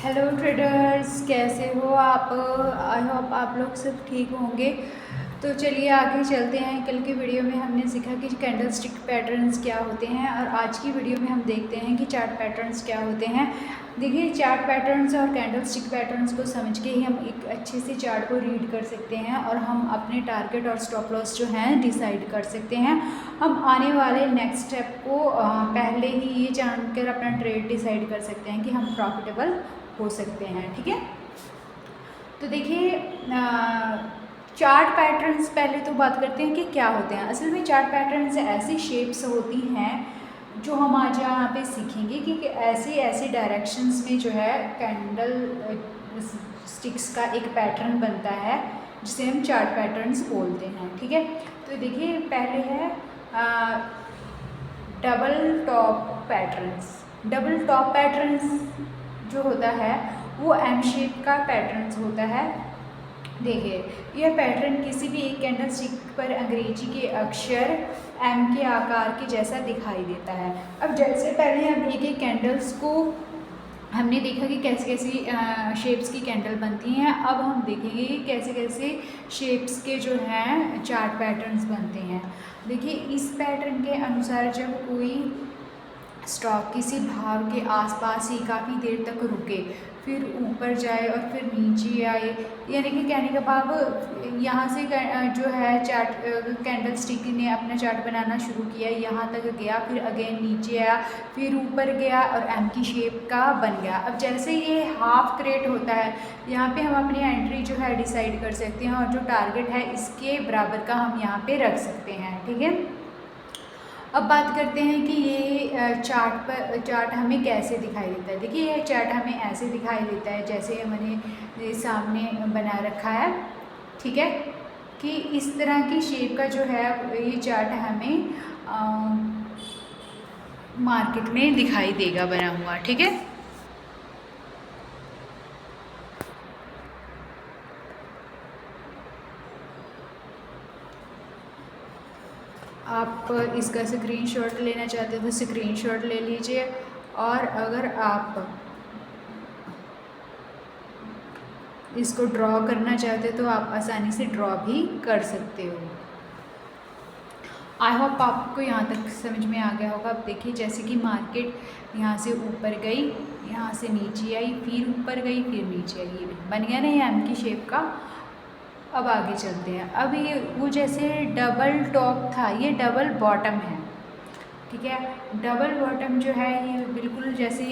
Hello traders, कैसे हो आप। आई होप आप लोग सब ठीक होंगे। तो चलिए आगे चलते हैं। कल की वीडियो में हमने सीखा कि कैंडल स्टिक पैटर्न्स क्या होते हैं और आज की वीडियो में हम देखते हैं कि चार्ट पैटर्न्स क्या होते हैं। देखिए, चार्ट पैटर्न्स और कैंडल स्टिक पैटर्न्स को समझ के ही हम एक अच्छे से चार्ट को रीड कर सकते हैं और हम अपने टारगेट और स्टॉप लॉस जो हैं डिसाइड कर सकते हैं। हम आने वाले नेक्स्ट स्टेप को पहले ही ये जानकर अपना ट्रेड डिसाइड कर सकते हैं कि हम प्रॉफिटेबल हो सकते हैं। ठीक है, तो देखिए चार्ट पैटर्न्स पहले तो बात करते हैं कि क्या होते हैं। असल में चार्ट पैटर्न्स ऐसी शेप्स होती हैं जो हम आज यहाँ पे सीखेंगे कि ऐसे ऐसे डायरेक्शंस में जो है कैंडल स्टिक्स का एक पैटर्न बनता है जिसे हम चार्ट पैटर्न्स बोलते हैं। ठीक है, तो देखिए पहले है double top patterns. Double top patterns जो होता है वो एम शेप का पैटर्न्स होता है। देखिए, यह पैटर्न किसी भी एक कैंडल स्टिक पर अंग्रेजी के अक्षर एम के आकार के जैसा दिखाई देता है। अब जैसे पहले हम एक एक कैंडल्स को हमने देखा कि कैसे कैसी शेप्स की कैंडल बनती हैं। अब हम देखेंगे कि कैसे कैसे शेप्स के जो हैं चार्ट पैटर्न्स बनते हैं। देखिए, इस पैटर्न के अनुसार जब कोई स्टॉक किसी भाव के आसपास ही काफ़ी देर तक रुके, फिर ऊपर जाए और फिर नीचे आए, यानी कि कहने का भाव यहाँ से जो है चार्ट कैंडल स्टिक ने अपना चार्ट बनाना शुरू किया, यहाँ तक गया, फिर अगेन नीचे आया, फिर ऊपर गया और एम की शेप का बन गया। अब जैसे ये हाफ क्रेट होता है, यहाँ पे हम अपनी एंट्री जो है डिसाइड कर सकते हैं और जो टारगेट है इसके बराबर का हम यहाँ पे रख सकते हैं। ठीक है, अब बात करते हैं कि ये चार्ट हमें कैसे दिखाई देता है। देखिए, यह चार्ट हमें ऐसे दिखाई देता है जैसे मैंने सामने बना रखा है। ठीक है, कि इस तरह की शेप का जो है ये चार्ट हमें मार्केट में दिखाई देगा बना हुआ। ठीक है, आप इसका स्क्रीनशॉट लेना चाहते हो तो स्क्रीनशॉट ले लीजिए, और अगर आप इसको ड्रॉ करना चाहते हो तो आप आसानी से ड्रॉ भी कर सकते हो। आई होप आपको यहाँ तक समझ में आ गया होगा। अब देखिए, जैसे कि मार्केट यहाँ से ऊपर गई, यहाँ से नीचे आई, फिर ऊपर गई, फिर नीचे आई, बन गया ना ये एम की शेप का। अब आगे चलते हैं। अब ये वो जैसे डबल टॉप था, ये डबल बॉटम है। ठीक है, डबल बॉटम जो है ये बिल्कुल जैसे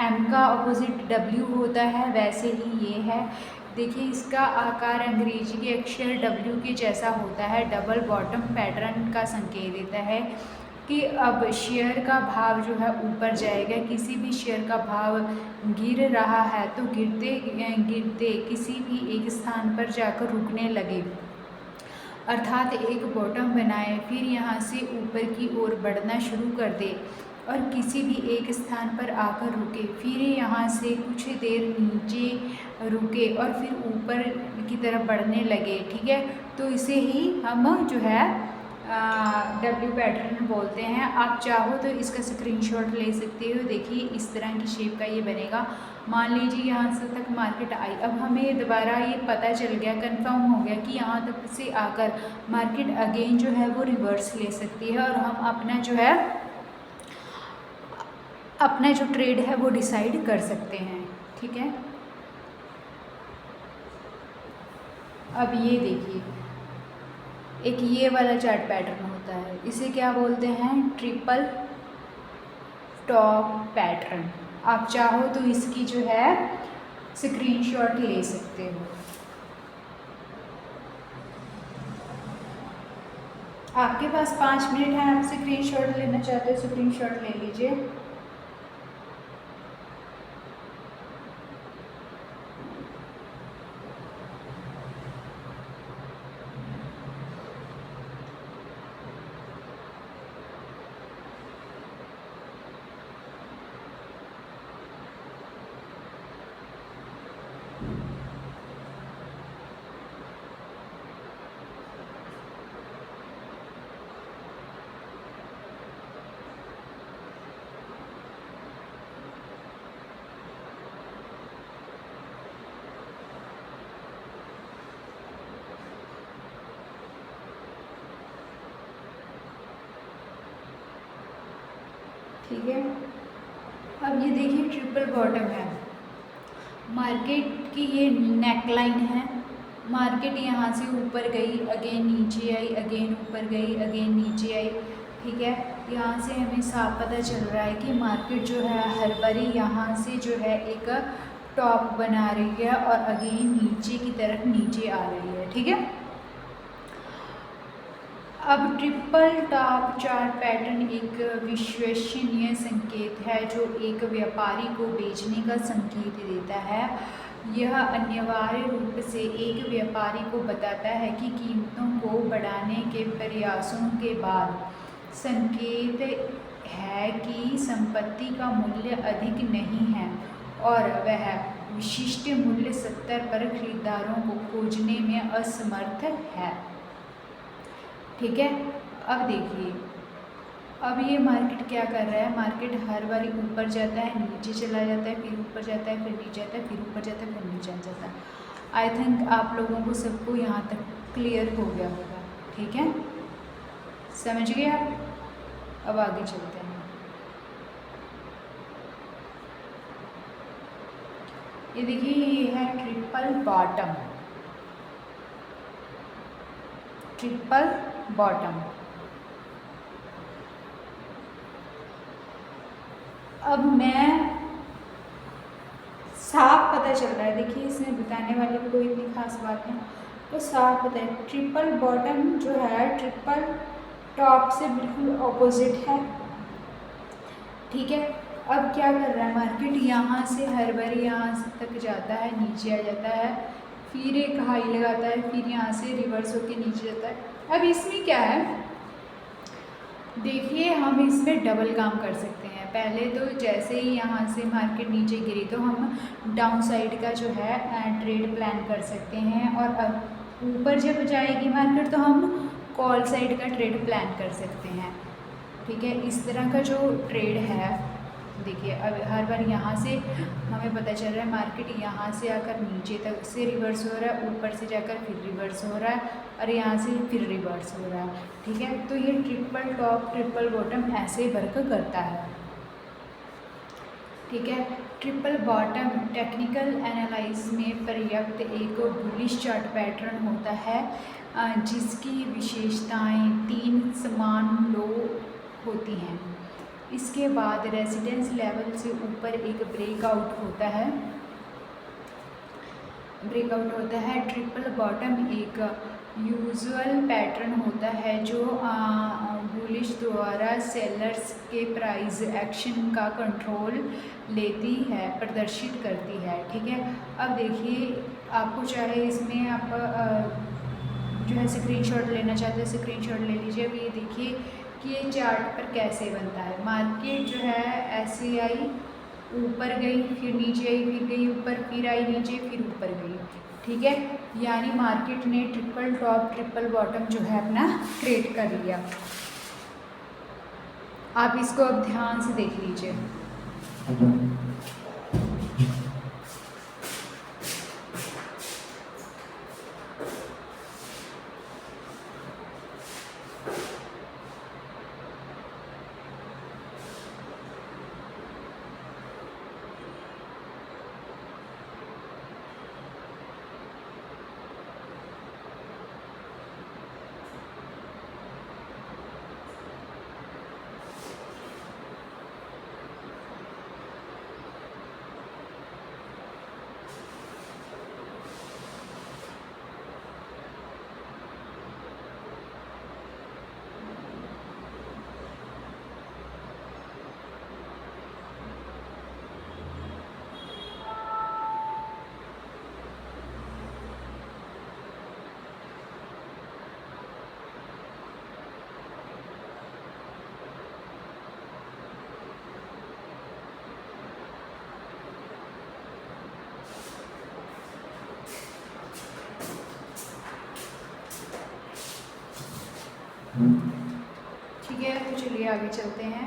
एम का अपोजिट डब्ल्यू होता है वैसे ही ये है। देखिए, इसका आकार अंग्रेजी के अक्षर डब्ल्यू के जैसा होता है। डबल बॉटम पैटर्न का संकेत देता है कि अब शेयर का भाव जो है ऊपर जाएगा। किसी भी शेयर का भाव गिर रहा है तो गिरते गिरते किसी भी एक स्थान पर जाकर रुकने लगे, अर्थात एक बॉटम बनाए, फिर यहाँ से ऊपर की ओर बढ़ना शुरू कर दे और किसी भी एक स्थान पर आकर रुके, फिर यहाँ से कुछ देर नीचे रुके और फिर ऊपर की तरफ बढ़ने लगे। ठीक है, तो इसे ही हम जो है डब्ल्यू पैटर्न बोलते हैं। आप चाहो तो इसका स्क्रीनशॉट ले सकते हो। देखिए, इस तरह की शेप का ये बनेगा। मान लीजिए यहाँ से तक मार्केट आई, अब हमें दोबारा ये पता चल गया, कंफर्म हो गया कि यहाँ तक से आकर मार्केट अगेन जो है वो रिवर्स ले सकती है और हम अपना जो है अपना जो ट्रेड है वो डिसाइड कर सकते हैं। ठीक है, अब ये देखिए, एक ये वाला चार्ट पैटर्न होता है, इसे क्या बोलते हैं? Triple top pattern. आप चाहो तो इसकी जो है स्क्रीनशॉट ले सकते हो। आपके पास 5 मिनट है, आप स्क्रीनशॉट लेना चाहते हो स्क्रीनशॉट ले लीजिए। ठीक है। अब ये देखिए ट्रिपल बॉटम है, मार्केट की ये नेकलाइन है। मार्केट यहाँ से ऊपर गई, अगेन नीचे आई, अगेन ऊपर गई, अगेन नीचे आई। ठीक है, यहाँ से हमें साफ पता चल रहा है कि मार्केट जो है हर बारी यहाँ से जो है एक टॉप बना रही है और अगेन नीचे की तरफ नीचे आ रही है। ठीक है, अब ट्रिपल टॉप चार्ट पैटर्न एक विश्वसनीय संकेत है जो एक व्यापारी को बेचने का संकेत देता है। यह अनिवार्य रूप से एक व्यापारी को बताता है कि कीमतों को बढ़ाने के प्रयासों के बाद संकेत है कि संपत्ति का मूल्य अधिक नहीं है और वह विशिष्ट मूल्य 70 पर खरीदारों को खोजने में असमर्थ है। ठीक है, अब देखिए, अब ये मार्केट क्या कर रहा है, मार्केट हर बार ऊपर जाता है, नीचे चला जाता है, फिर ऊपर जाता है, फिर नीचे आता है, फिर ऊपर जाता है, फिर नीचे आ जाता है। आई थिंक आप लोगों को सबको यहाँ तक क्लियर हो गया होगा। ठीक है, समझ गए आप? अब आगे चलते हैं। ये देखिए, ये है ट्रिपल बॉटम, ट्रिपल बॉटम। अब मैं साफ पता चल रहा है, देखिए इसमें बताने वाली कोई इतनी खास बात नहीं, तो साफ पता है ट्रिपल बॉटम जो है ट्रिपल टॉप से बिल्कुल ऑपोजिट है। ठीक है, अब क्या कर रहा है मार्केट, यहाँ से हर बार यहाँ तक जाता है, नीचे आ जाता है, फिर एक हाई लगाता है, फिर यहाँ से रिवर्स होके नीचे जाता है। अब इसमें क्या है, देखिए हम इसमें डबल काम कर सकते हैं। पहले तो जैसे ही यहाँ से मार्केट नीचे गिरी तो हम डाउन साइड का जो है ट्रेड प्लान कर सकते हैं, और अब ऊपर जब जाएगी मार्केट तो हम कॉल साइड का ट्रेड प्लान कर सकते हैं। ठीक है, इस तरह का जो ट्रेड है, देखिए अब हर बार यहाँ से हमें पता चल रहा है मार्केट यहाँ से आकर नीचे तक से रिवर्स हो रहा है, ऊपर से जाकर फिर रिवर्स हो रहा है, और यहाँ से फिर रिवर्स हो रहा है। ठीक है, तो ये ट्रिपल टॉप ट्रिपल बॉटम ऐसे वर्क करता है। ठीक है, ट्रिपल बॉटम टेक्निकल एनालिसिस में पर्याप्त एक बुलिश चार्ट पैटर्न होता है जिसकी विशेषताएं 3 समान लो होती हैं। इसके बाद रेजिडेंस लेवल से ऊपर एक ब्रेकआउट होता है, ट्रिपल बॉटम एक यूजुअल पैटर्न होता है जो बुलिश द्वारा सेलर्स के प्राइस एक्शन का कंट्रोल लेती है, प्रदर्शित करती है। ठीक है, अब देखिए आपको चाहे इसमें आप जो है स्क्रीनशॉट लेना चाहते हैं स्क्रीनशॉट ले लीजिए। अब ये देखिए कि ये चार्ट पर कैसे बनता है। मार्केट जो है ऐसे आई, ऊपर गई, फिर नीचे आई, फिर गई ऊपर, फिर आई नीचे, फिर ऊपर गई। ठीक है, यानी मार्केट ने ट्रिपल टॉप ट्रिपल बॉटम जो है अपना क्रिएट कर लिया। आप इसको अब ध्यान से देख लीजिए। ठीक है, तो चलिए आगे चलते हैं।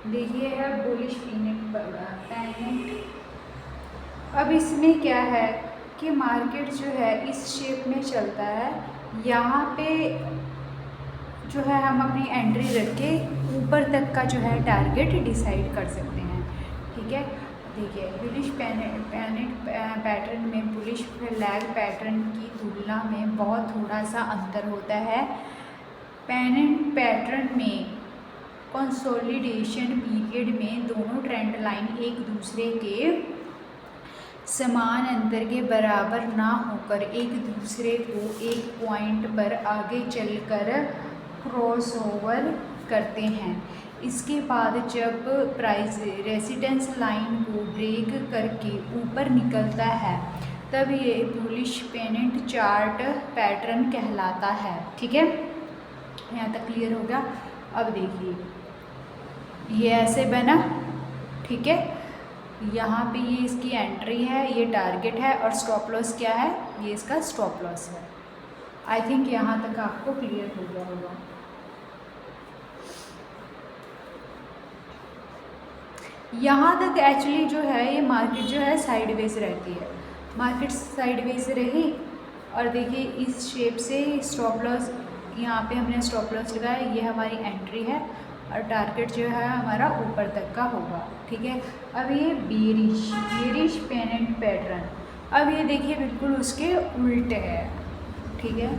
देखिए है बुलिश पैनिक। अब इसमें क्या है कि मार्केट जो है इस शेप में चलता है। यहाँ पे जो है हम अपनी एंट्री रख के ऊपर तक का जो है टारगेट डिसाइड कर सकते हैं। ठीक है, देखिए बुलिश पैटर्न में बुलिश फ्लैग पैटर्न की तुलना में बहुत थोड़ा सा अंतर होता है। पेनेंट पैटर्न में कंसोलिडेशन पीरियड में दोनों ट्रेंड लाइन एक दूसरे के समान अंतर के बराबर ना होकर एक दूसरे को एक पॉइंट पर आगे चलकर क्रॉसओवर करते हैं। इसके बाद जब प्राइस रेजिडेंस लाइन को ब्रेक करके ऊपर निकलता है तब ये बुलिश पेनेंट चार्ट पैटर्न कहलाता है। ठीक है, यहाँ तक क्लियर हो गया। अब देखिए ये ऐसे बना, ठीक है, यहाँ पे ये इसकी एंट्री है, ये टारगेट है और स्टॉप लॉस क्या है, ये इसका स्टॉप लॉस है। आई थिंक यहाँ तक आपको क्लियर हो गया होगा। यहाँ तक एक्चुअली जो है ये मार्केट जो है साइडवेज रहती है, मार्केट साइडवेज रही और देखिए इस शेप से स्टॉप लॉस, यहाँ पे हमने स्टॉप लॉस लगाया, ये हमारी एंट्री है और टारगेट जो है हमारा ऊपर तक का होगा। ठीक है, अब ये बेरिश पेनेंट पैटर्न, अब ये देखिए बिल्कुल उसके उल्टे है। ठीक है,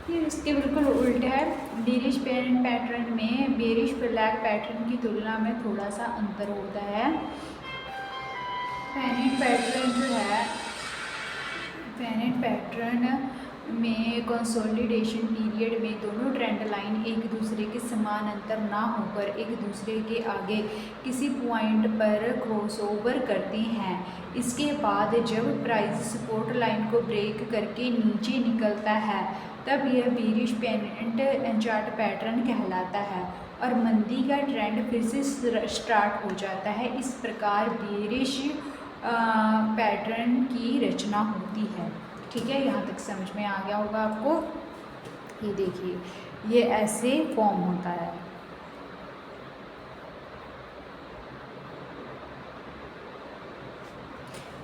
ये इसके बिल्कुल उल्टे है। बेरिश पेनेंट पैटर्न में बेरिश फ्लैग पैटर्न की तुलना में थोड़ा सा अंतर होता है। पेनेंट पैटर्न जो है, पेनेंट पैटर्न में कंसोलिडेशन पीरियड में दोनों ट्रेंड लाइन एक दूसरे के समान अंतर ना होकर एक दूसरे के आगे किसी पॉइंट पर क्रॉसओवर करती हैं। इसके बाद जब प्राइस सपोर्ट लाइन को ब्रेक करके नीचे निकलता है तब यह बेरिश पेनेंट चार्ट पैटर्न कहलाता है और मंदी का ट्रेंड फिर से स्टार्ट हो जाता है। इस प्रकार बेरिश पैटर्न की रचना होती है। ठीक है, यहाँ तक समझ में आ गया होगा आपको। ये देखिए ये ऐसे फॉर्म होता है।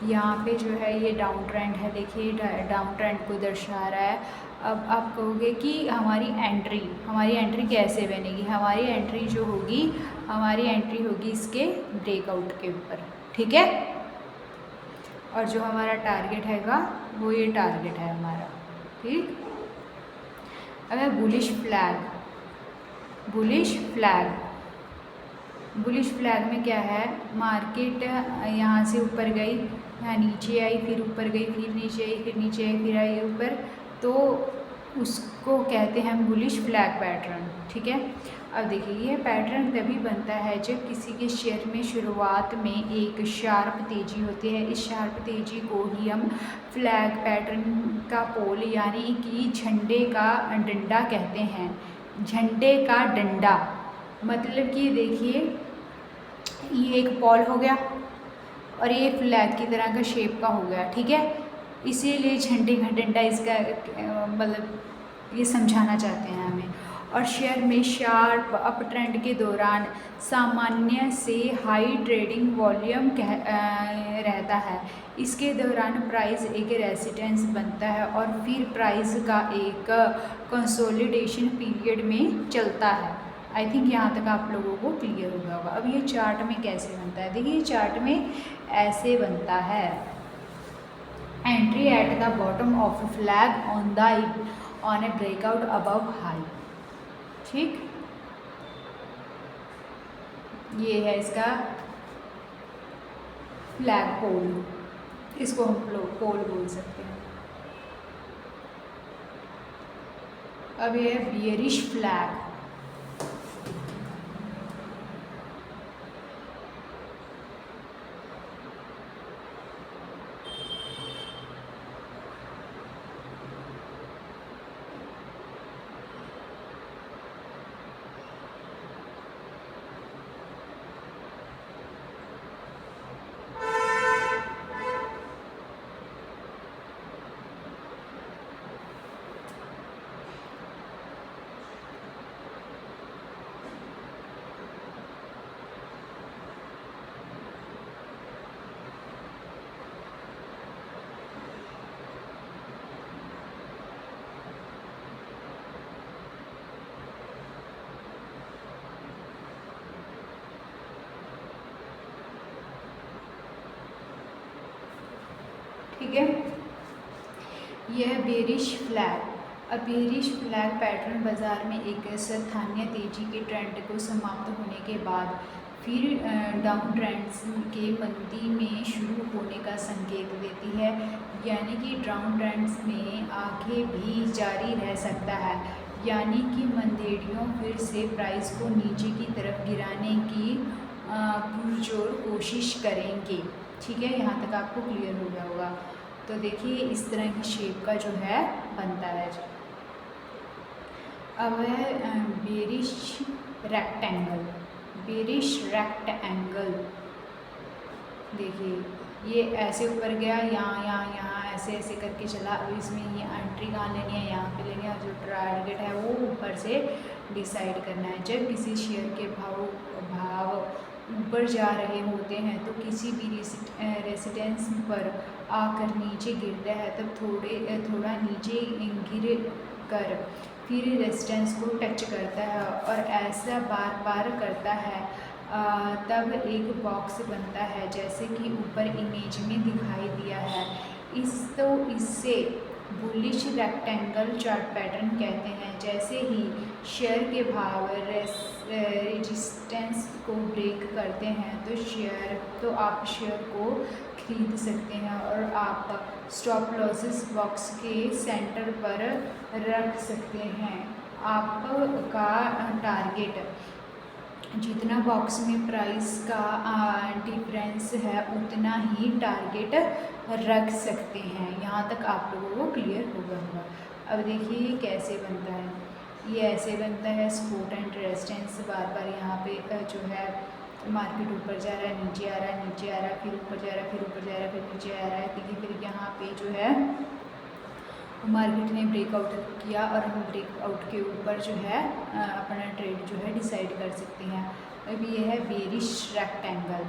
यहाँ पे जो है ये डाउन ट्रेंड है, देखिए डाउन ट्रेंड को दर्शा रहा है। अब आप कहोगे कि हमारी एंट्री कैसे बनेगी, हमारी एंट्री जो होगी, हमारी एंट्री होगी इसके ब्रेकआउट के ऊपर। ठीक है, और जो हमारा टारगेट हैगा वो ये टारगेट है हमारा। ठीक, अगर बुलिश फ्लैग में क्या है, मार्केट यहाँ से ऊपर गई, यहाँ नीचे आई, फिर ऊपर गई, फिर नीचे आई, फिर नीचे आई, फिर आई ऊपर, तो उसको कहते हैं बुलिश फ्लैग पैटर्न। ठीक है, अब देखिए ये पैटर्न तभी बनता है जब किसी के शेयर में शुरुआत में एक शार्प तेज़ी होती है। इस शार्प तेज़ी को ही हम फ्लैग पैटर्न का पोल यानी कि झंडे का डंडा कहते हैं। झंडे का डंडा मतलब कि देखिए ये एक पोल हो गया और ये फ्लैग की तरह का शेप का हो गया। ठीक है, इसीलिए झंडे का डंडा इसका मतलब ये समझाना चाहते हैं हमें। और शेयर में शार्प अप ट्रेंड के दौरान सामान्य से हाई ट्रेडिंग वॉल्यूम रहता है। इसके दौरान प्राइस एक रेजिस्टेंस बनता है और फिर प्राइस का एक कंसोलिडेशन पीरियड में चलता है। आई थिंक यहाँ तक आप लोगों को क्लियर हो गया होगा। अब ये चार्ट में कैसे बनता है, देखिए चार्ट में ऐसे बनता है। Entry at the bottom of flag on A breakout above high. ठीक, ये है इसका फ्लैग पोल, इसको हम पोल बोल सकते हैं। अब ये है बियरिश फ्लैग। ठीक है। यह बेरिश फ्लैग। अब बेरिश फ्लैग पैटर्न बाज़ार में एक स्थानीय तेजी के ट्रेंड को समाप्त होने के बाद फिर डाउन ट्रेंड्स के मंदी में शुरू होने का संकेत देती है, यानी कि डाउन ट्रेंड्स में आगे भी जारी रह सकता है, यानी कि मंदेड़ियों फिर से प्राइस को नीचे की तरफ गिराने की पुरजोर कोशिश करेंगे। ठीक है, यहाँ तक आपको क्लियर हो गया होगा। तो देखिए इस तरह की शेप का जो है बनता है। अब है बेरिश रेक्टेंगल। बेरिश रेक्टेंगल देखिए ये ऐसे ऊपर गया, यहाँ ऐसे ऐसे करके चला। अब इसमें ये एंट्री कहाँ लेनी है, यहाँ पे लेनी है, और जो टारगेट है वो ऊपर से डिसाइड करना है। जब किसी शेयर के भाव ऊपर जा रहे होते हैं तो किसी भी रेसिडेंस पर आकर नीचे गिरता है, तब थोड़ा नीचे गिर कर फिर रेजिस्टेंस को टच करता है और ऐसा बार बार करता है, तब एक बॉक्स बनता है जैसे कि ऊपर इमेज में दिखाई दिया है। इससे बुलिश रेक्टेंगल चार्ट पैटर्न कहते हैं। जैसे ही शेयर के भाव रेजिस्टेंस को ब्रेक करते हैं तो आप शेयर को खरीद सकते हैं और आप स्टॉप लॉसेस बॉक्स के सेंटर पर रख सकते हैं। आपका टारगेट जितना बॉक्स में प्राइस का डिफरेंस है उतना ही टारगेट रख सकते हैं। यहाँ तक आप लोगों को क्लियर होगा। अब देखिए कैसे बनता है। ये ऐसे बनता है, सपोर्ट एंड रेजिस्टेंस बार बार यहाँ पे जो है मार्केट ऊपर जा रहा है, नीचे आ रहा है, नीचे आ रहा है, फिर ऊपर जा रहा है, फिर ऊपर जा रहा है, फिर नीचे आ रहा है। देखिए फिर यहाँ पे जो है मार्केट ने ब्रेकआउट किया और हम ब्रेकआउट के ऊपर जो है अपना ट्रेड जो है डिसाइड कर सकते हैं। अभी यह है बेरिश रेक्टेंगल।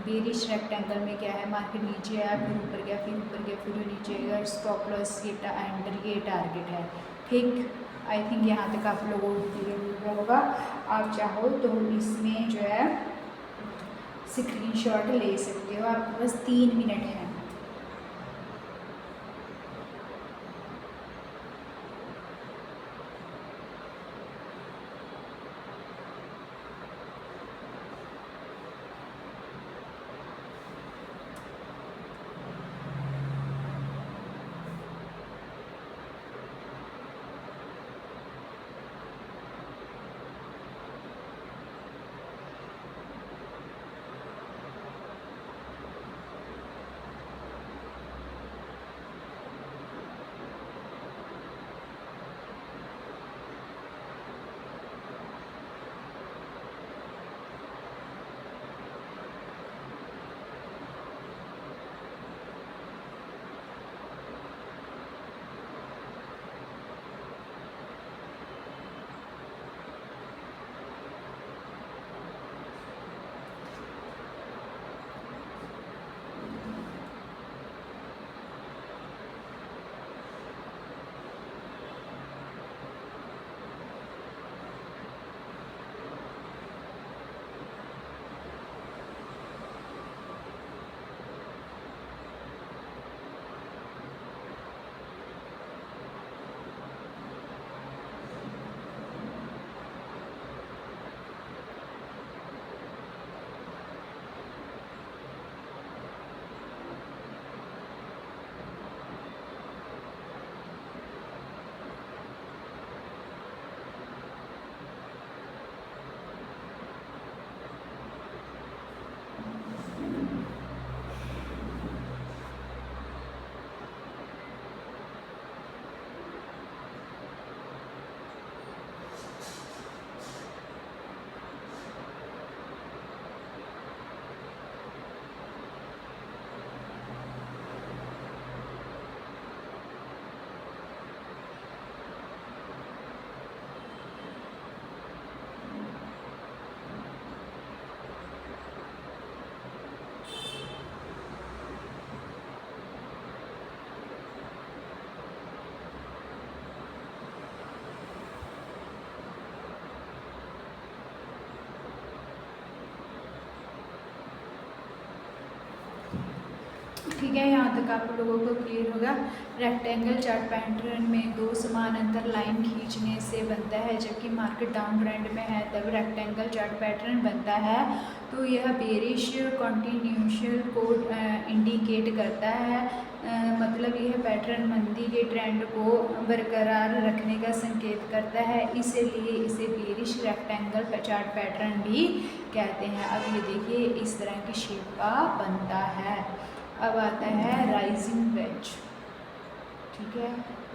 बेरिश रेक्टेंगल में क्या है, मार्केट नीचे आया, फिर ऊपर गया, फिर ऊपर गया, फिर नीचे गया, स्टॉप लॉस ये टारगेट है। ठीक, आई थिंक यहाँ तक आप लोगों को क्लियर होगा। आप चाहो तो इसमें जो है स्क्रीनशॉट ले सकते हो, आपके पास 3 मिनट है। ठीक है, यहाँ तक आप लोगों को क्लियर होगा। रेक्टेंगल चार्ट पैटर्न में दो समानांतर लाइन खींचने से बनता है, जबकि मार्केट डाउन ट्रेंड में है तब रेक्टेंगल चार्ट पैटर्न बनता है। तो यह बेरिश कंटिन्यूशन को इंडिकेट करता है, मतलब यह पैटर्न मंदी के ट्रेंड को बरकरार रखने का संकेत करता है, इसलिए इसे बेरिश रेक्टेंगल चार्ट पैटर्न भी कहते हैं। अब ये देखिए इस तरह की शेप का बनता है। अब आता है राइजिंग वेज। ठीक है,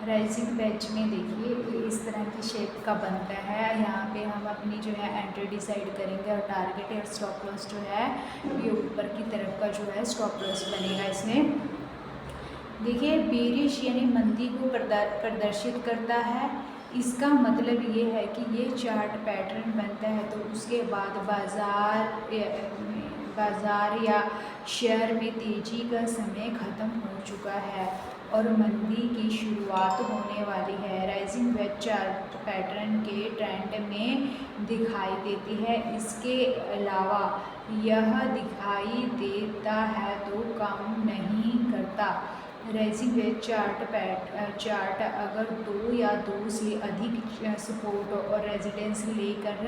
राइजिंग वेज में देखिए ये इस तरह की शेप का बनता है। यहाँ पे हम अपनी जो है एंट्री डिसाइड करेंगे और टारगेट और स्टॉप लॉस जो है ये ऊपर की तरफ का जो है स्टॉप लॉस बनेगा इसमें। देखिए बेरिश यानी मंदी को प्रदर्शित करता है। इसका मतलब ये है कि ये चार्ट पैटर्न बनता है तो उसके बाद बाज़ार या शेयर में तेज़ी का समय ख़त्म हो चुका है और मंदी की शुरुआत होने वाली है। राइजिंग वेज चार्ट पैटर्न के ट्रेंड में दिखाई देती है। इसके अलावा यह दिखाई देता है तो कम नहीं करता। राइजिंग वेज चार्ट अगर दो या दो से अधिक सपोर्ट और रेजिडेंस लेकर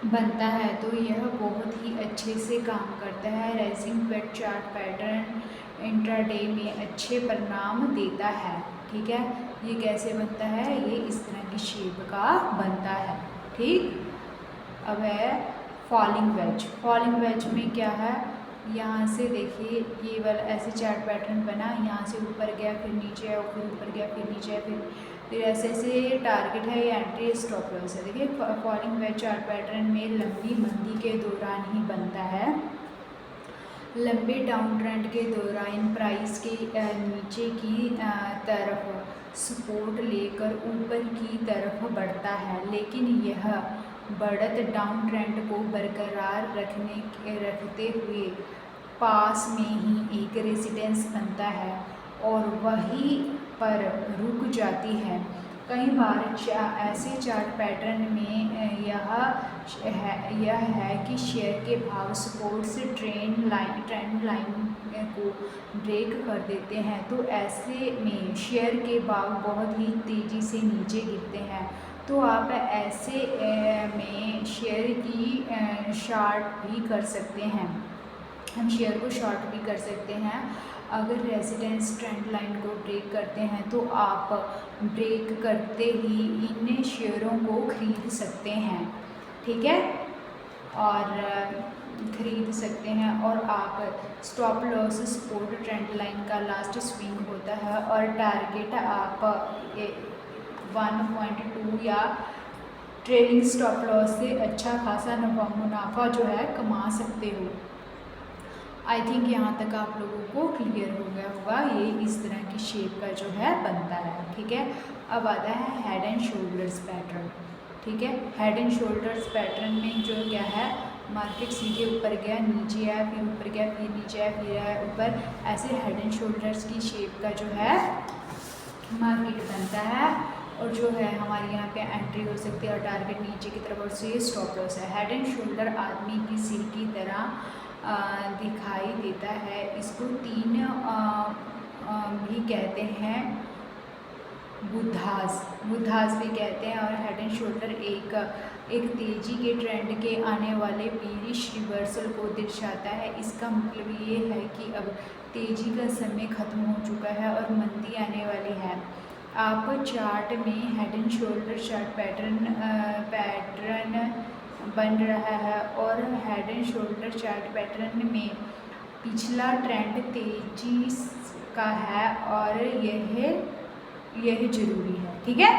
बनता है तो यह बहुत ही अच्छे से काम करता है। Rising veg chart pattern intraday में अच्छे परिणाम देता है। ठीक है, ये कैसे बनता है, ये इस तरह की शेप का बनता है। ठीक, अब है फॉलिंग वेज। फॉलिंग वेज में क्या है, यहाँ से देखिए ये वाला ऐसे चार्ट पैटर्न बना, यहाँ से ऊपर गया फिर नीचे आया, फिर ऊपर गया फिर नीचे आया, फिर ऐसे ऐसे टारगेट है, ये एंट्री स्टॉप लॉस है। देखिए फॉलिंग वेज चार्ट पैटर्न में लंबी मंदी के दौरान ही बनता है। लंबे डाउन ट्रेंड के दौरान प्राइस के नीचे की तरफ सपोर्ट लेकर ऊपर की तरफ बढ़ता है, लेकिन यह बढ़त डाउन ट्रेंड को बरकरार रखते हुए पास में ही एक रेजिडेंस बनता है और वहीं पर रुक जाती है। कई बार ऐसे चार्ट पैटर्न में यह है कि शेयर के भाव सपोर्ट से ट्रेंड लाइन को ब्रेक कर देते हैं, तो ऐसे में शेयर के भाव बहुत ही तेज़ी से नीचे गिरते हैं। तो आप ऐसे में शेयर की शॉर्ट भी कर सकते हैं, हम शेयर को शॉर्ट भी कर सकते हैं। अगर रेजिडेंस ट्रेंड लाइन को ब्रेक करते हैं तो आप ब्रेक करते ही इन शेयरों को खरीद सकते हैं। ठीक है, और खरीद सकते हैं और आप stop loss support trend line का लास्ट स्विंग होता है और टारगेट आप 1.2 या ट्रेलिंग स्टॉप लॉस से अच्छा खासा मुनाफा जो है कमा सकते हो। आई थिंक यहाँ तक आप लोगों को क्लियर हो गया होगा। ये इस तरह की शेप का जो है बनता है। ठीक है, अब आता है हेड एंड शोल्डर्स पैटर्न। ठीक है, हेड एंड शोल्डर्स पैटर्न में जो क्या है, मार्केट सीधे ऊपर गया नीचे आया फिर ऊपर गया फिर नीचे आया फिर आया ऊपर, ऐसे हेड एंड शोल्डर्स की शेप का जो है मार्केट बनता है और जो है हमारे यहाँ पे एंट्री हो सकती है और टारगेट नीचे की तरफ और से स्टॉप लॉस है। हेड एंड शोल्डर आदमी की सिर की तरह दिखाई देता है। इसको तीन भी कहते हैं, बुद्धास भी कहते हैं। और हेड एंड शोल्डर एक तेज़ी के ट्रेंड के आने वाले बेरिश रिवर्सल को दर्शाता है। इसका मतलब ये है कि अब तेज़ी का समय ख़त्म हो चुका है और मंदी आने वाली है। आप चार्ट में head and shoulder chart pattern बन रहा है और head and shoulder chart pattern में पिछला ट्रेंड तेजी का है और यह ज़रूरी है। ठीक है,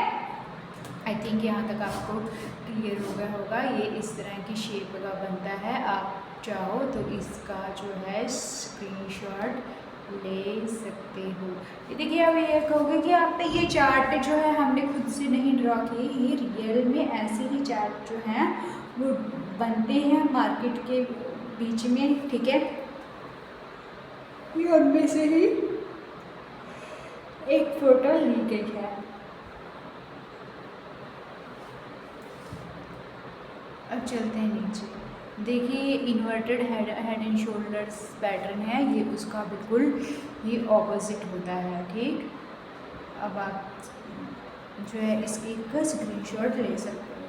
आई थिंक यहाँ तक आपको क्लियर हो गया होगा। ये इस तरह की शेप का बनता है। आप चाहो तो इसका जो है स्क्रीनशॉट ले सकते हो। ये देखिए, अब ये कहोगे कि आपने ये चार्ट जो है हमने खुद से नहीं ड्रॉ किए, ये रियल में ऐसे ही चार्ट जो हैं वो बनते हैं मार्केट के बीच में। ठीक है, ये उनमें से ही एक फोटो ली गई है। अब चलते हैं नीचे। देखिए inverted head and shoulders pattern है, ये उसका बिल्कुल ही ऑपोजिट होता है। ठीक, अब आप जो है इसकी एक स्क्रीनशॉट ले सकते हो।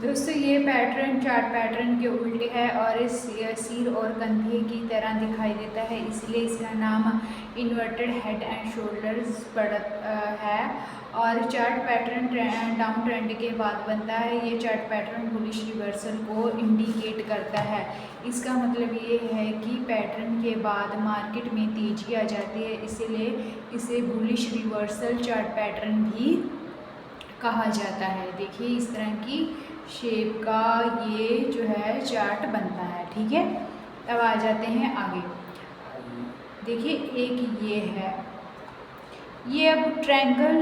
दोस्तों ये पैटर्न चार्ट पैटर्न के उल्टे है और इस सिर और कंधे की तरह दिखाई देता है, इसलिए इसका नाम इन्वर्टेड हेड एंड शोल्डर्स है। और चार्ट पैटर्न डाउन ट्रेंड के बाद बनता है। ये चार्ट पैटर्न बुलिश रिवर्सल को इंडिकेट करता है। इसका मतलब ये है कि पैटर्न के बाद मार्केट में तेजी आ जाती है, इसीलिए इसे बुलिश रिवर्सल चार्ट पैटर्न भी कहा जाता है। देखिए इस तरह की शेप का ये जो है चार्ट बनता है। ठीक है, अब आ जाते हैं आगे। देखिए एक ये है, ये अब ट्रायंगल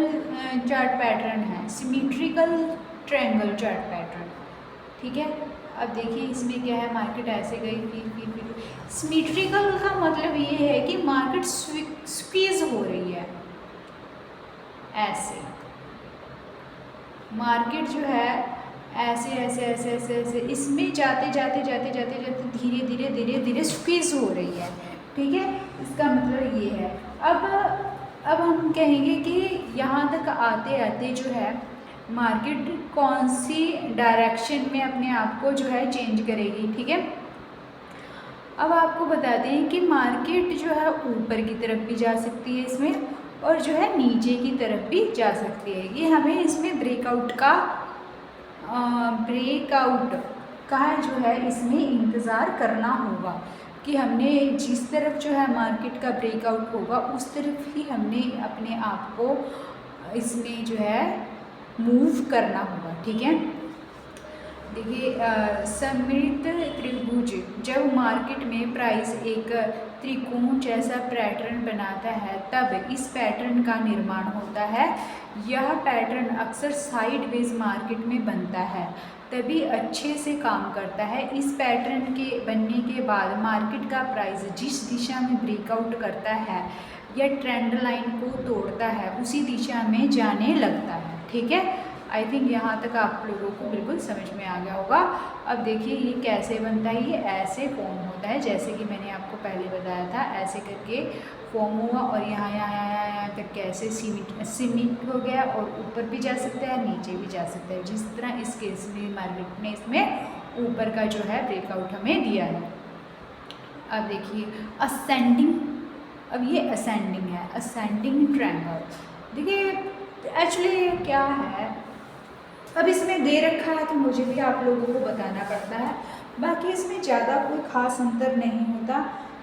चार्ट पैटर्न है, सिमेट्रिकल ट्रायंगल चार्ट पैटर्न। ठीक है, अब देखिए इसमें क्या है, मार्केट ऐसे गई फिर सिमेट्रिकल का मतलब ये है कि मार्केट स्क्वीज हो रही है, ऐसे मार्केट जो है ऐसे ऐसे ऐसे ऐसे ऐसे इसमें जाते जाते जाते जाते जाते धीरे धीरे धीरे धीरे स्क्वीज हो रही है। ठीक है, इसका मतलब ये है। अब हम कहेंगे कि यहाँ तक आते आते जो है मार्केट कौन सी डायरेक्शन में अपने आप को जो है चेंज करेगी। ठीक है, अब आपको बता दें कि मार्केट जो है ऊपर की तरफ भी जा सकती है इसमें, और जो है नीचे की तरफ भी जा सकती है। ये हमें इसमें ब्रेकआउट का जो है इसमें इंतज़ार करना होगा कि हमने जिस तरफ जो है मार्केट का ब्रेकआउट होगा उस तरफ ही हमने अपने आप को इसमें जो है मूव करना होगा। ठीक है, देखिए सममित त्रिभुज जब मार्केट में प्राइस एक त्रिकोण जैसा पैटर्न बनाता है तब इस पैटर्न का निर्माण होता है। यह पैटर्न अक्सर साइडवेज मार्केट में बनता है तभी अच्छे से काम करता है। इस पैटर्न के बनने के बाद मार्केट का प्राइस जिस दिशा में ब्रेकआउट करता है या ट्रेंड लाइन को तोड़ता है, उसी दिशा में जाने लगता है। ठीक है, आई थिंक यहाँ तक आप लोगों को बिल्कुल समझ में आ गया होगा। अब देखिए ये कैसे बनता है, ये ऐसे फॉर्म होता है जैसे कि मैंने आपको पहले बताया था, ऐसे करके फॉर्म हुआ और यहाँ यहाँ यहाँ यहाँ तक कैसे सीमित हो गया और ऊपर भी जा सकता है नीचे भी जा सकता है, जिस तरह इस केस में मार्केट ने इसमें ऊपर का जो है ब्रेकआउट हमें दिया है। अब देखिए असेंडिंग, अब ये असेंडिंग है, असेंडिंग ट्रायंगल। देखिए एक्चुअली क्या है, अब इसमें दे रखा है तो मुझे भी आप लोगों को बताना पड़ता है, बाकी इसमें ज़्यादा कोई ख़ास अंतर नहीं होता।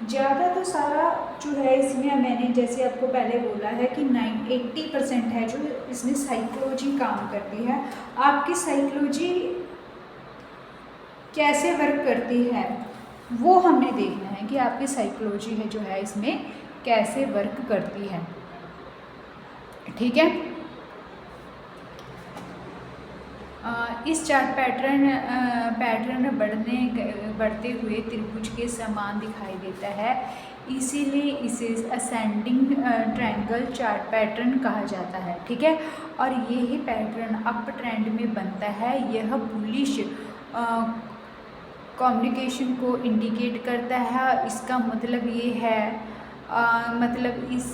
ज़्यादा तो सारा जो है इसमें मैंने जैसे आपको पहले बोला है कि 80% है जो इसमें साइकोलॉजी काम करती है। आपकी साइकोलॉजी कैसे वर्क करती है वो हमने देखना है कि आपकी साइकोलॉजी है जो है इसमें कैसे वर्क करती है। ठीक है, इस चार्ट पैटर्न बढ़ते हुए त्रिभुज के समान दिखाई देता है, इसीलिए इसे असेंडिंग ट्रायंगल चार्ट पैटर्न कहा जाता है। ठीक है, और यही पैटर्न अप ट्रेंड में बनता है। यह बुलिश कम्युनिकेशन को इंडिकेट करता है। इसका मतलब ये है मतलब इस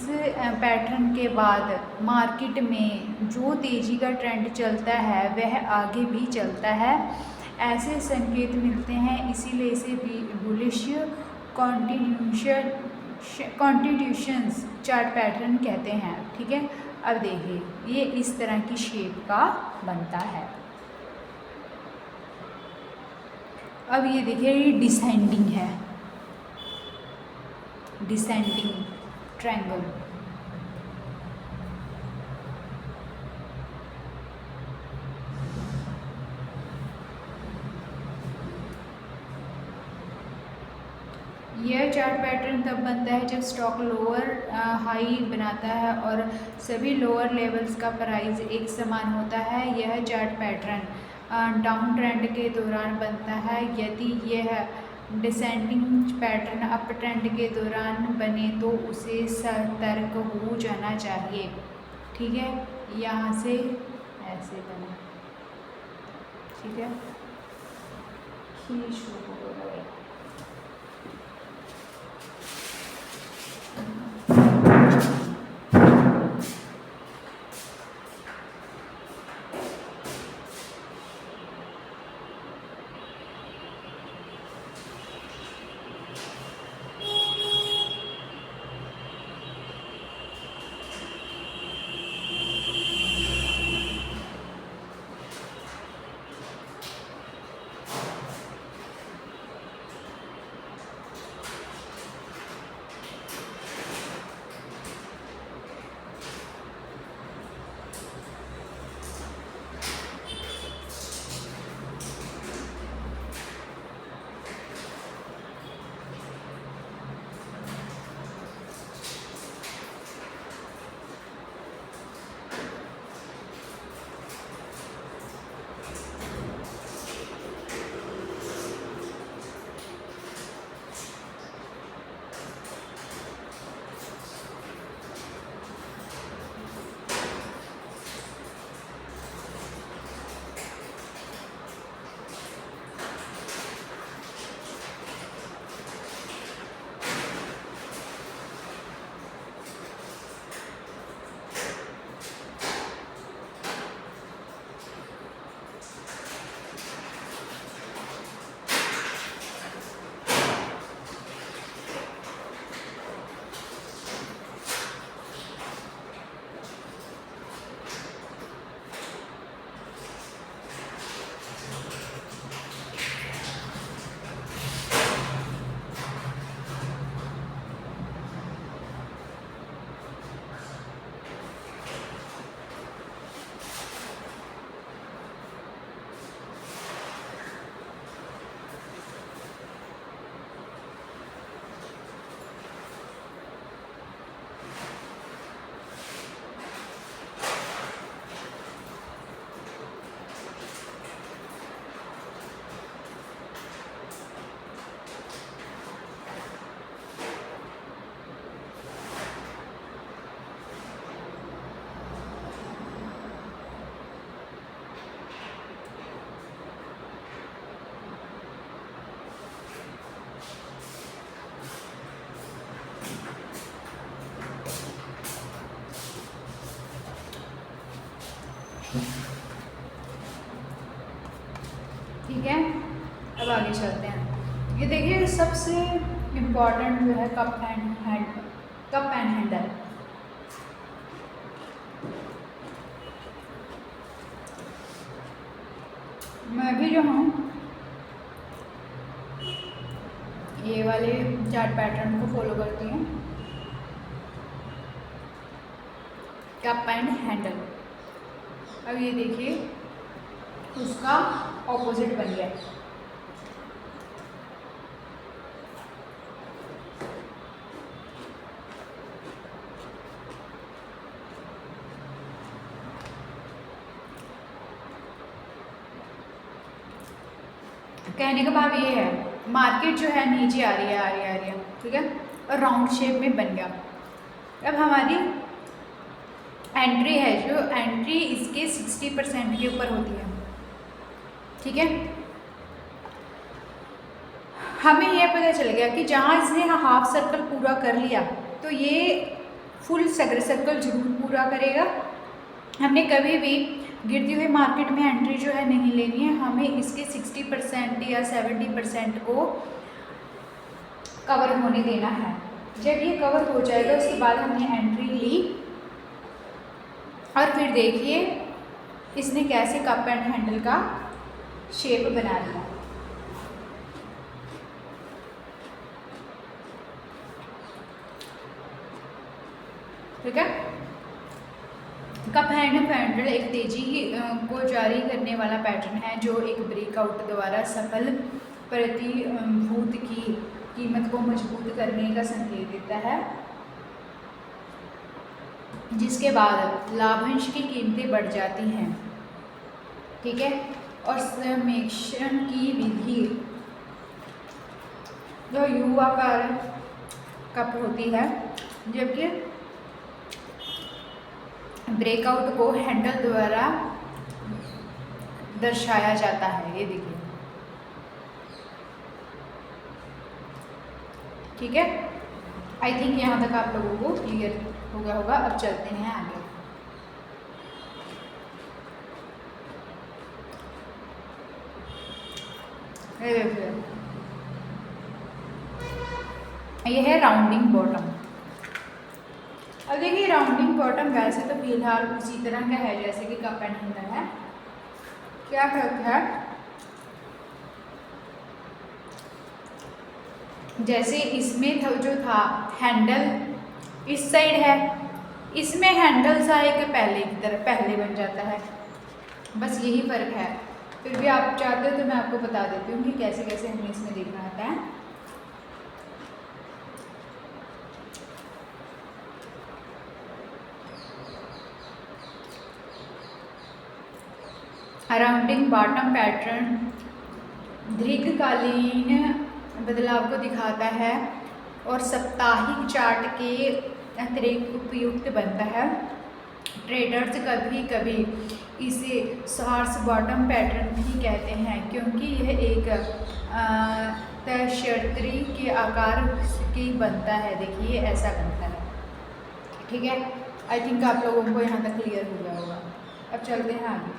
पैटर्न के बाद मार्केट में जो तेज़ी का ट्रेंड चलता है वह आगे भी चलता है, ऐसे संकेत मिलते हैं, इसीलिए इसे बुलिश कॉन्टिन्यूशंस चार्ट पैटर्न कहते हैं। ठीक है, अब देखिए ये इस तरह की शेप का बनता है। अब ये देखिए ये डिसेंडिंग है, डिसेंडिंग ट्रायंगल। यह चार्ट पैटर्न तब बनता है जब स्टॉक लोअर हाई बनाता है और सभी लोअर लेवल्स का प्राइस एक समान होता है। यह चार्ट पैटर्न डाउन ट्रेंड के दौरान बनता है। यदि यह डिसेंडिंग पैटर्न अप ट्रेंड के दौरान बने तो उसे सतर्क हो जाना चाहिए। ठीक है, यहाँ से ऐसे बना, ठीक है, खींच लो। ठीक है, अब आगे चलते हैं। ये देखिए सबसे इम्पॉर्टेंट जो है कप एंड हैंडल। मैं भी जो हूँ ये वाले चार्ट पैटर्न को फॉलो करती हूँ, कप एंड हैंडल। अब ये देखिए उसका ऑपोजिट बन गया। कहने का भाव ये है, मार्केट जो है नीचे आ रही है, ठीक है, और राउंड शेप में बन गया। अब हमारी एंट्री है, जो एंट्री इसके 60% के ऊपर होती है, ठीक है। हमें यह पता चल गया कि जहाँ इसने हाफ सर्कल पूरा कर लिया तो ये फुल सर्कल जरूर पूरा करेगा। हमने कभी भी गिरती हुई मार्केट में एंट्री जो है नहीं लेनी है, हमें इसके 60% या 70% को कवर होने देना है। जब ये कवर हो जाएगा उसके बाद हमने एंट्री ली और फिर देखिए इसने कैसे कप एंड हैंडल का शेप बना दिया। ठीक है, कप एंड हैंडल एक तेजी को जारी करने वाला पैटर्न है जो एक ब्रेकआउट द्वारा सफल प्रतिभूति की कीमत को मजबूत करने का संकेत देता है, जिसके बाद लाभांश की कीमतें बढ़ जाती हैं। ठीक है, और समेक्षण की विधि जो यू आकार कप होती है, जबकि ब्रेकआउट को हैंडल द्वारा दर्शाया जाता है। ये देखिए, ठीक है। आई थिंक यहाँ तक आप लोगों को क्लियर हो गया होगा। अब चलते हैं आगे। ये है राउंडिंग बॉटम। अब देखिए राउंडिंग बॉटम वैसे तो फिलहाल उसी तरह का है जैसे कि कप एंड हैंडल है। क्या फर्क है, जैसे इसमें जो था हैंडल इस साइड है, इसमें हैंडल सा एक पहले की तरह पहले बन जाता है, बस यही फ़र्क है। फिर भी आप चाहते हो तो मैं आपको बता देती हूँ कि कैसे कैसे हमें इसमें देखना आता है। राउंडिंग बॉटम पैटर्न दीर्घकालीन बदलाव को दिखाता है और साप्ताहिक चार्ट के अतिरिक्त उपयुक्त बनता है। ट्रेडर्स कभी कभी इसे हॉर्स बॉटम पैटर्न भी कहते हैं क्योंकि यह एक तशर्तरी के आकार की बनता है। देखिए ऐसा बनता है। ठीक है, आई थिंक आप लोगों को यहाँ तक क्लियर हो गया होगा। अब चलते हैं आगे।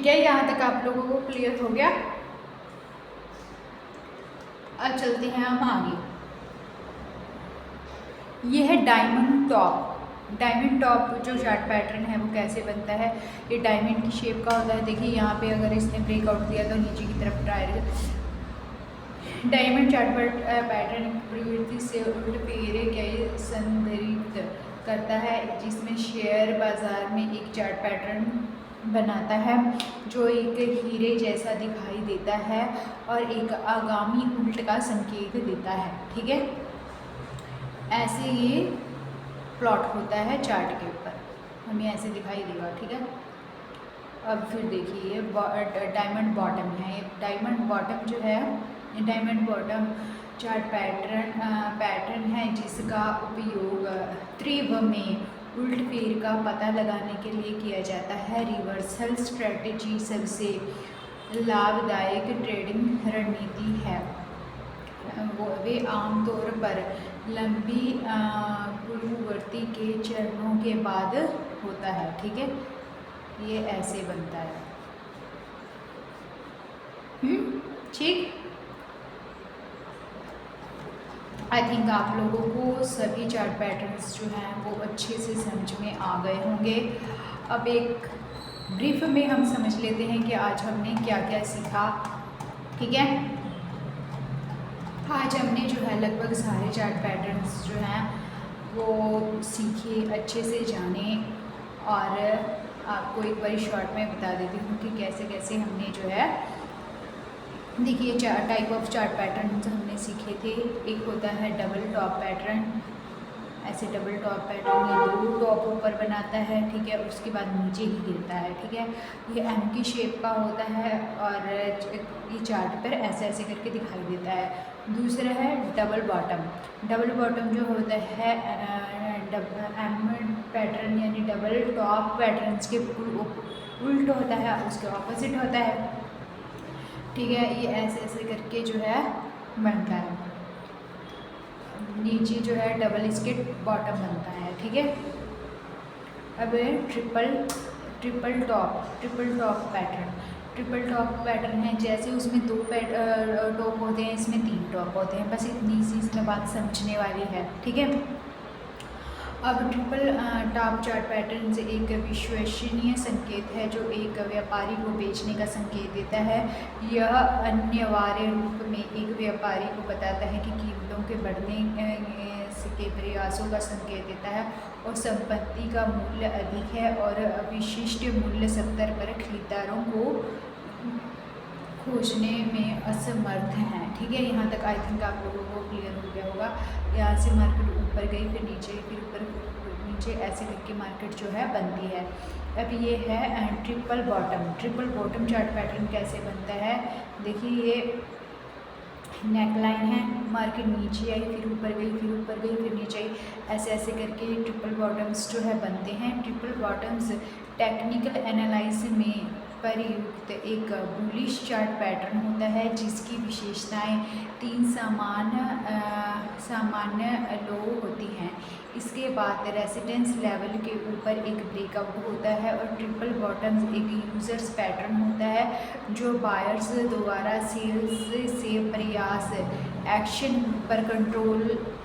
ठीक है, यहाँ तक आप लोगों को क्लियर हो गया। अब चलते हैं हम आगे। ये है डायमंड टॉप। डायमंड टॉप जो चार्ट पैटर्न है वो कैसे बनता है, ये डायमंड की शेप का होता है। देखिए यहाँ पे अगर इसने ब्रेकआउट दिया तो नीचे की तरफ डायमंड चार्ट पैटर्न प्रवृत्ति से उल्ट फेरे कई संदर्भित करता है, जिसमें शेयर बाजार में एक चार्ट पैटर्न बनाता है जो एक हीरे जैसा दिखाई देता है और एक आगामी उल्ट का संकेत देता है। ठीक है, ऐसे ये प्लॉट होता है चार्ट के ऊपर, हमें ऐसे दिखाई देगा। ठीक है, अब फिर देखिए ये डायमंड बॉटम है। ये डायमंड बॉटम जो है, डायमंड बॉटम चार्ट पैटर्न है जिसका उपयोग त्रिभुज में उल्ट फेर का पता लगाने के लिए किया जाता है। रिवर्सल स्ट्रेटजी सबसे लाभदायक ट्रेडिंग रणनीति है। वे आमतौर पर लंबी पूर्ववर्ती के चरणों के बाद होता है। ठीक है, ये ऐसे बनता है। ठीक, आई थिंक आप लोगों को सभी चार्ट पैटर्न्स जो हैं वो अच्छे से समझ में आ गए होंगे। अब एक ब्रीफ में हम समझ लेते हैं कि आज हमने क्या क्या सीखा। ठीक है, आज हमने जो है लगभग सारे चार्ट पैटर्न्स जो हैं वो सीखे, अच्छे से जाने। और आपको एक बार शॉर्ट में बता देती हूँ कि कैसे कैसे हमने जो है, देखिए चार टाइप ऑफ चार्ट पैटर्न हमने सीखे थे। एक होता है डबल टॉप पैटर्न, ऐसे डबल टॉप पैटर्न ये दो टॉप ऊपर बनाता है। ठीक है, उसके बाद नीचे ही गिरता है। ठीक है, ये एम की शेप का होता है और ये चार्ट पर ऐसे ऐसे करके दिखाई देता है। दूसरा है डबल बॉटम। डबल बॉटम जो होता है एम पैटर्न यानी डबल टॉप पैटर्न्स के उल्ट होता है, उसके ऑपोजिट होता है। ठीक है, ये ऐसे ऐसे करके जो है बनता है। नीचे जो है डबल इसके बॉटम बनता है। ठीक है, अब ट्रिपल टॉप पैटर्न है। जैसे उसमें दो टॉप होते हैं, इसमें 3 टॉप होते हैं। बस इतनी सी इसमें बात समझने वाली है। ठीक है, अब ट्रिपल टॉप चार्ट पैटर्न से एक विश्वसनीय संकेत है जो एक व्यापारी को बेचने का संकेत देता है। यह अनिवार्य रूप में एक व्यापारी को बताता है कि कीमतों के बढ़ने के प्रयासों का संकेत देता है और संपत्ति का मूल्य अधिक है और विशिष्ट मूल्य स्तर पर खरीदारों को खोजने में असमर्थ हैं। ठीक है, यहाँ तक आई थिंक आप लोगों को क्लियर हो गया होगा। यहाँ से मार्केट ऊपर गई, फिर नीचे, फिर ऊपर, नीचे, ऐसे करके मार्केट जो है बनती है। अब ये है ट्रिपल बॉटम चार्ट पैटर्न कैसे बनता है। देखिए ये नेक लाइन है, मार्केट नीचे आई, फिर ऊपर गई, फिर ऊपर गई, फिर नीचे आई, ऐसे ऐसे करके ट्रिपल बॉटम्स जो है बनते हैं। ट्रिपल बॉटम्स टेक्निकल एनालिसिस में प्रयुक्त एक बुलिश चार्ट पैटर्न होता है जिसकी विशेषताएं 3 सामान्य लो होती हैं। इसके बाद रेजिस्टेंस लेवल के ऊपर एक ब्रेकआउट होता है और ट्रिपल बॉटम्स एक यूजर्स पैटर्न होता है जो बायर्स द्वारा सेल्स से प्रयास एक्शन पर कंट्रोल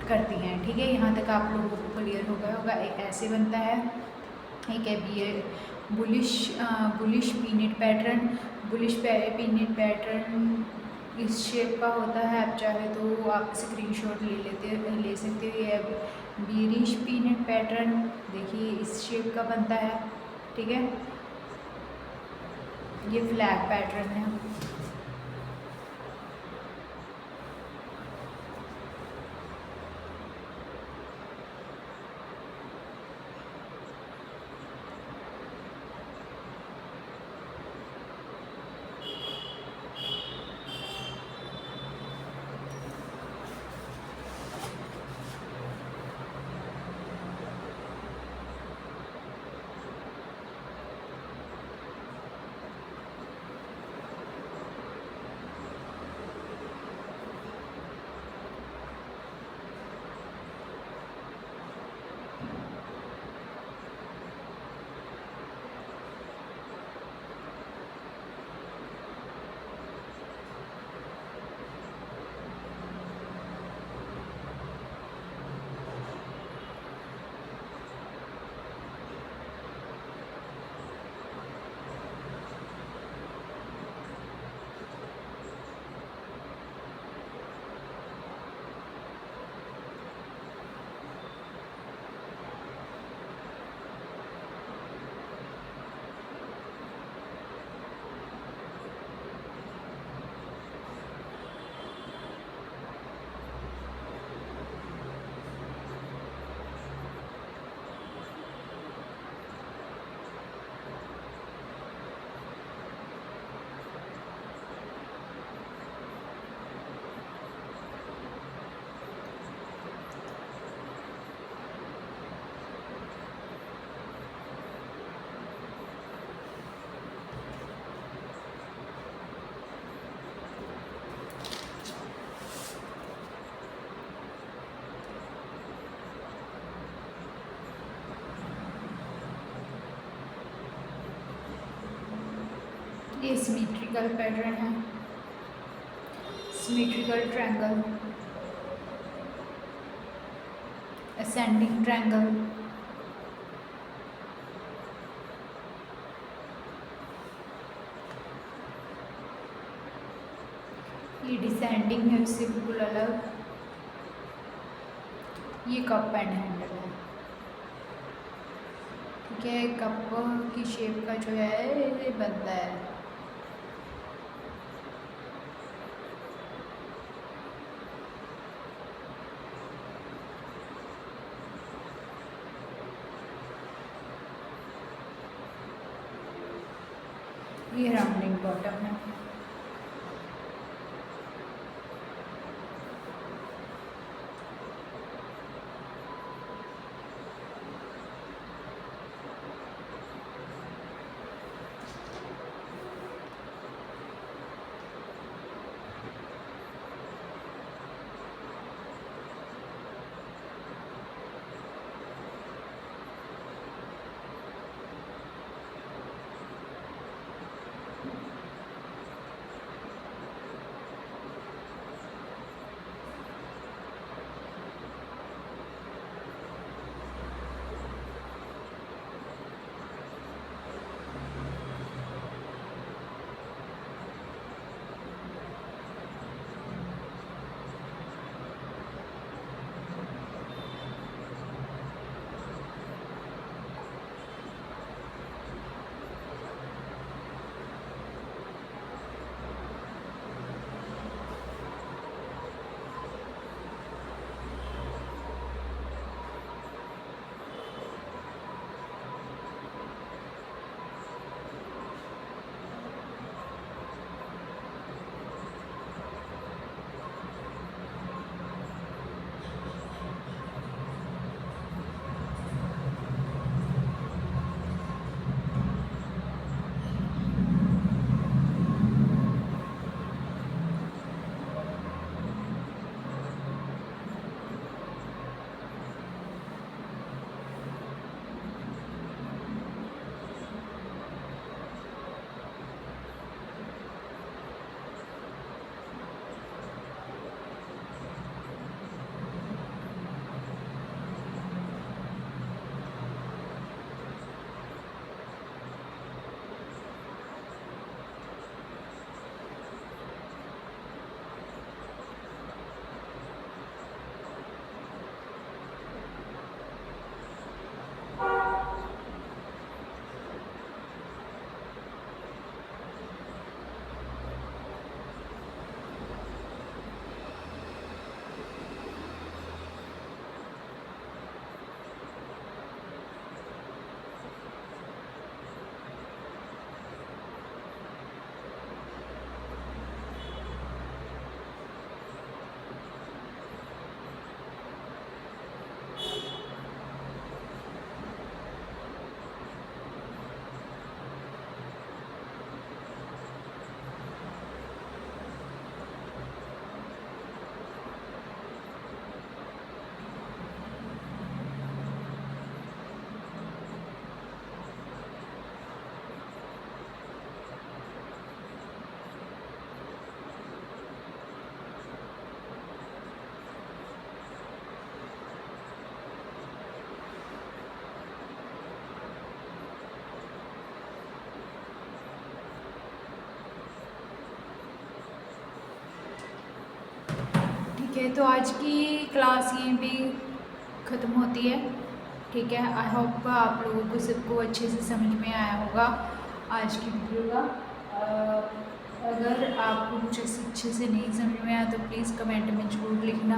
करती हैं। ठीक है, यहाँ तक आप लोगों को क्लियर हो गया होगा। एक ऐसे बनता है, एक है बी बुलिश पीनट पैटर्न इस शेप का होता है। आप चाहे तो आप स्क्रीनशॉट ले सकते हो। ये बीरिश पीनट पैटर्न देखिए इस शेप का बनता है। ठीक है, ये फ्लैग पैटर्न है। ये सिमेट्रिकल पैटर्न है, सिमेट्रिकल ट्रायंगल, असेंडिंग ट्रायंगल, ये डिसेंडिंग है, उससे बिल्कुल अलग, ये कप एंड हैंडल है। ठीक है, कप की शेप का जो है ये बनता है। ये राउंडिंग बॉटम है। ठीक है, तो आज की क्लास यहीं पे ख़त्म होती है। ठीक है, आई होप आप लोगों को सबको अच्छे से समझ में आया होगा आज की वीडियो का। अगर आपको कुछ अच्छे से नहीं समझ में आया तो प्लीज़ कमेंट में ज़रूर लिखना।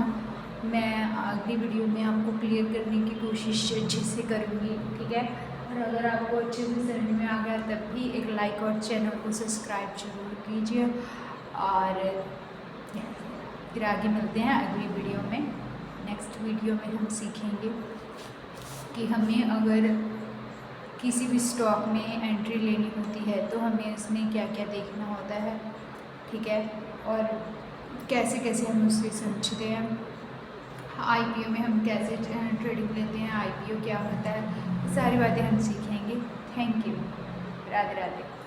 मैं अगली वीडियो में आपको क्लियर करने की कोशिश अच्छे से करूँगी। ठीक है, और अगर आपको अच्छे से समझ में आ गया तब भी एक लाइक और चैनल को सब्सक्राइब जरूर कीजिए। और फिर आगे मिलते हैं अगली वीडियो में। नेक्स्ट वीडियो में हम सीखेंगे कि हमें अगर किसी भी स्टॉक में एंट्री लेनी होती है तो हमें उसमें क्या क्या देखना होता है। ठीक है, और कैसे कैसे हम उससे समझते हैं। आईपीओ में हम कैसे ट्रेडिंग लेते हैं, आईपीओ क्या होता है, सारी बातें हम सीखेंगे। Thank you. राधे राधे।